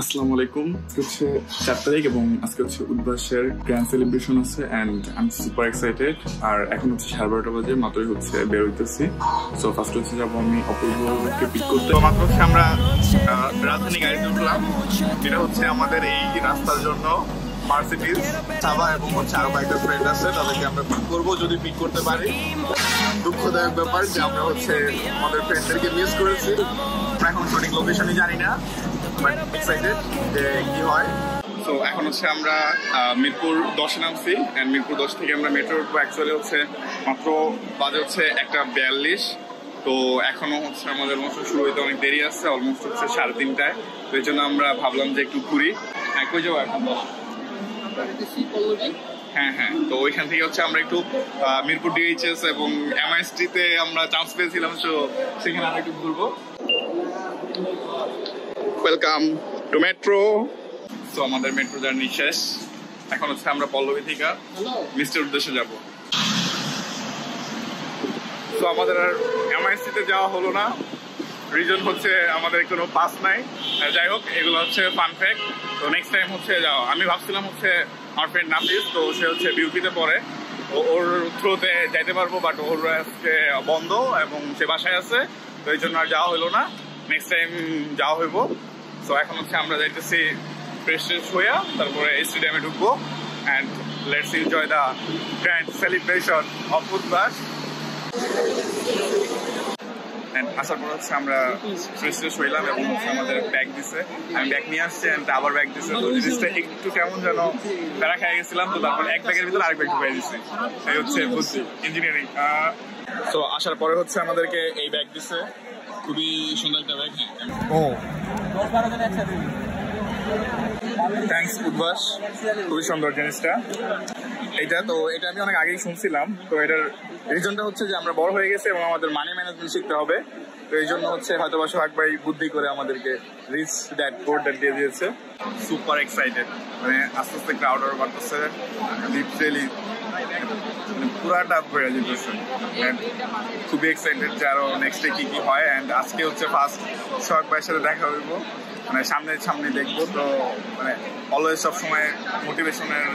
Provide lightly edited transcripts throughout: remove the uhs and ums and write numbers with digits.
আসসালামু আলাইকুম। হচ্ছে 4 তারিখ এবং আজকে হচ্ছে উদ্ভাসের গ্র্যান্ড সেলিব্রেশন আছে and I am super excited. আর এখন হচ্ছে 12:30 বাজে, মাত্রই হচ্ছে বের হইতেছি। সো ফার্স্ট হচ্ছে যাবো আমি অপূর্বকে পিক করতে। মাত্র হচ্ছে আমরা রাজধানী গাড়িতে উঠলাম। এটা হচ্ছে আমাদের এই রাস্তার জন্য মার্সিডিজ সাবা এবং হচ্ছে আরো কয়েকটা ফ্রেন্ড আছে, তাদেরকে আমরা পিক করবো যদি পিক করতে পারি। দুঃখদায়ক ব্যাপার যে আমরা হচ্ছে আমাদের ফ্রেন্ডদেরকে মিস করেছি। এখন সঠিক লোকেশনই জানি না, বাট এক্সাইটেড যে কি হয়। তো এখন হচ্ছে আমরা মিরপুর 10-এ নামছি এন্ড মিরপুর 10 থেকে আমরা মেট্রো উঠবো। অ্যাকচুয়ালি হচ্ছে মাত্র বাজে হচ্ছে 1:42। তো এখনো হচ্ছে আমাদের অলমোস্ট শুরু হইতে অনেক দেরি আছে, অলমোস্ট হচ্ছে 3:30টায়। তো এই জন্য আমরা ভাবলাম যে একটু ঘুরি। কই যাবো এখন? হ্যাঁ, তো ওইখান থেকে হচ্ছে আমরা একটু মিরপুর ডিএইচএস এবং এমআইএসটিতে আমরা চান্স পেয়েছিলাম, তো সেখানে আমরা একটু ঘুরবো। Welcome to metro. তো আমাদের মেট্রো জার্নি শেষ। এখন হচ্ছে আমরা পল্লবী থেকে মিস্টের উদ্দেশ্যে যাব। তো আমাদের আর এমআইএসটিতে যাওয়া হলো না, রিজন হচ্ছে আমাদের কোনো পাস নাই। যাই হোক, এগুলো হচ্ছে ফান ফ্যাক্ট। তো নেক্সট টাইম হচ্ছে যাও। আমি ভাবছিলাম হচ্ছে আমার ফ্রেন্ড নাফিস, তো সে হচ্ছে বিউপিতে পড়ে, ওর থ্রুতে যাইতে পারবো, বাট ওর আজকে বন্ধ এবং সে বাসায় আছে, তো এই জন্য আর যাওয়া হলো না। নেক্সট টাইম যাওয়া হইব। তো এখন হচ্ছে আমরা যাইতেছি ফ্রেশ হইয়া তারপরে স্টেডিয়ামে ঢুকবো and let's enjoy the grand celebration of Udvash. আসার পর হচ্ছে আমরা ফ্রেশ হইলাম এবং আমাদের ব্যাগ দিছে, আমি ব্যাগ নিয়ে আসছি অ্যান্ড আবার ব্যাগ দিছে। তো জিনিসটা একটু কেমন যেন প্যারা খেয়ে গেছিলাম। তো তারপর এক ব্যাগের ভিতরে আরেক ব্যাগ ঢুকাই দিচ্ছে। এই হচ্ছে ইঞ্জিনিয়ারিং। তো আসার পরে হচ্ছে আমাদেরকে এই ব্যাগ দিছে, খুবই সুন্দর একটা ব্যাগ। থ্যাংকস উদ্ভাস, খুবই সুন্দর জিনিসটা এইটা। তো এটা আমি অনেক আগেই শুনছিলাম। তো এটার রিজনটা হচ্ছে যে আমরা বড় হয়ে গেছে এবং আমাদের মানি ম্যানেজমেন্ট শিখতে হবে। তো এই জন্য হচ্ছে হয়তো বা সোহাগ ভাই বুদ্ধি করে আমাদেরকে রিচ ড্যাড কোডটা দিয়ে দিয়েছে। সুপার এক্সাইটেড, মানে আস্তে আস্তে ক্রাউড আরো বাড়তেছে, লিটারেলি পুরাটা ভরে যেতেছে। খুবই এক্সাইটেড যে আরো নেক্সট ডে কি কি হয়। অ্যান্ড আজকে হচ্ছে ফার্স্ট সোহাগ ভাইয়ের সাথে দেখা হইব, মানে সামনে দেখবো। তো মানে অলওয়েজ সবসময় মোটিভেশনের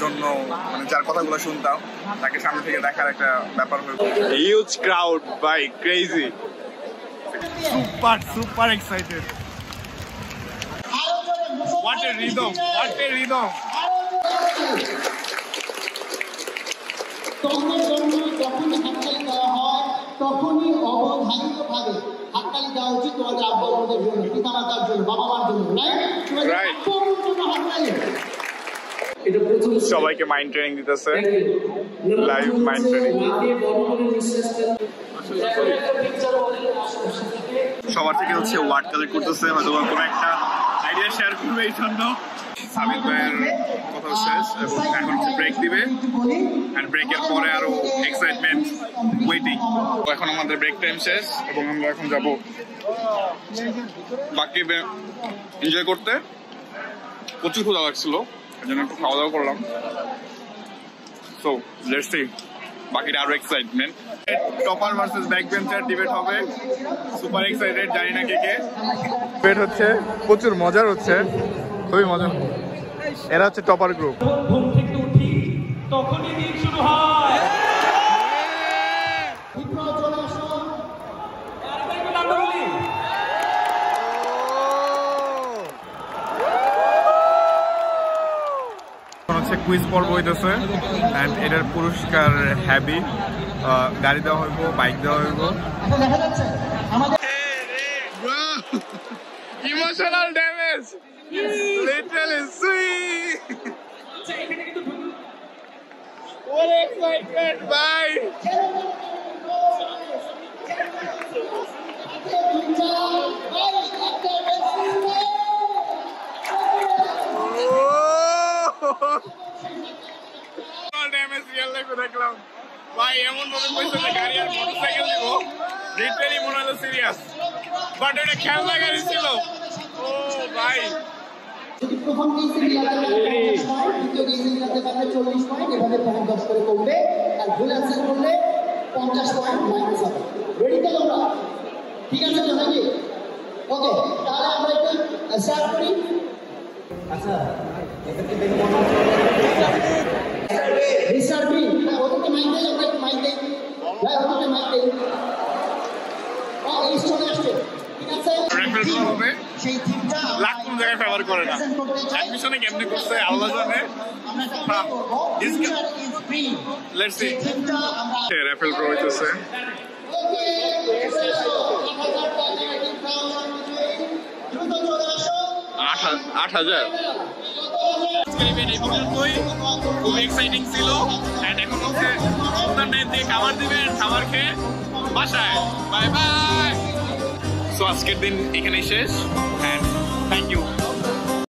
জন্য মানে যার কথাগুলো শুনতাম তাকে সামনে থেকে দেখার একটা ব্যাপার হইব। হিউজ ক্রাউড বাই, crazy, super excited. What a rhythm. যখনই হাততালি দেওয়া হয় তখনই অবধারিতভাবে হাততালি দেওয়া উচিত তোমাদের আব্বা-আম্মুদের জন্য, পিতামাতার জন্য, বাবা-মার জন্য, রাইট? সবাইকে মাইন্ড ট্রেনিং দিতেছে, লাইভ মাইন্ড ট্রেনিং। সবার থেকে হচ্ছে ওয়ার্ড কালেক্ট করতেছে, হয়তো কোনো একটা আইডিয়া শেয়ার করবে। এই জন্য সামিত ভাইয়ের কথা শেষ এবং এখন ব্রেক দিবে এন্ড ব্রেকের পরে আরো এক্সাইটমেন্ট ওয়েটিং। এখন আমাদের ব্রেক টাইম শেষ এবং আমরা এখন যাব বাকি এনজয় করতে। প্রচুর ক্ষুধা লাগছিল, এই জন্য একটু খাওয়া দাওয়া করলাম। সো লেটস সি বাকিটা আরো excitement. Topper versus back bencher debate হবে, সুপার এক্সাইটেড। জানি না কে ডিবেট হচ্ছে, প্রচুর মজার হচ্ছে, খুবই মজা। এরা হচ্ছে টপার গ্রুপ। ঘুম থেকে উঠি তখনই দিন শুরু হয়। হচ্ছে কুইজ পর্ব হইতেছে এন্ড এটার পুরস্কার হ্যাবি গাড়ি দেওয়া হইব, বাইক দেওয়া হইব। Emotional damage, literally sweet. What excitement, ভাই! ড্যামেজ রিয়েল লাইফে দেখলাম ভাই। এমন ভাবে কইছে যে গাড়ি আর মোটরসাইকেল দিব, লিটারালি মনে হলো সিরিয়াস, বাট এটা খেলনা গাড়ি ছিল। ও ভাই, প্রথম কেসে মিলাতে পারলে 50 পয়েন্ট, দ্বিতীয় কেসে মিলাতে পারলে 40 পয়েন্ট, এভাবে পয়েন্ট 10 করে কমবে। আর ভুল অ্যান্সার করলে 50 পয়েন্ট মাইনাস হবে। রেডি তো তোমরা? ঠিক আছে তো নাকি? ওকে, তাহলে আমরা একটু স্টার্ট করি। আচ্ছা এদেরকে দেখে মনে হচ্ছে মিস্টার বি ওদেরকে মাইক দেই ওদেরকে মাইক দেই ভাই ওদেরকে মাইক দেই এই চলে আসছে ঠিক আছে রেফারেল ড্র হবে সেই টিমটা লাখ কোন জায়গায় ফেভার করে না অ্যাডমিশনে কেমনে করছে আল্লাহ জানে আমরা ট্রাই করব future is free let's see টিমটা আমরা রেফারেল ড্র হইতেছে ওকে দ্রুত চলে আসো ৮,০০০ আজকের ইভেন্ট এই পর্যন্তই খুব এক্সাইটিং ছিল এন্ড এখন হচ্ছে সুন্দর নাইট দিয়ে খাবার দিবেন খাবার খেয়ে বাসায় বাই বাই সো আজকের দিন এখানেই শেষ এন্ড থ্যাংক ইউ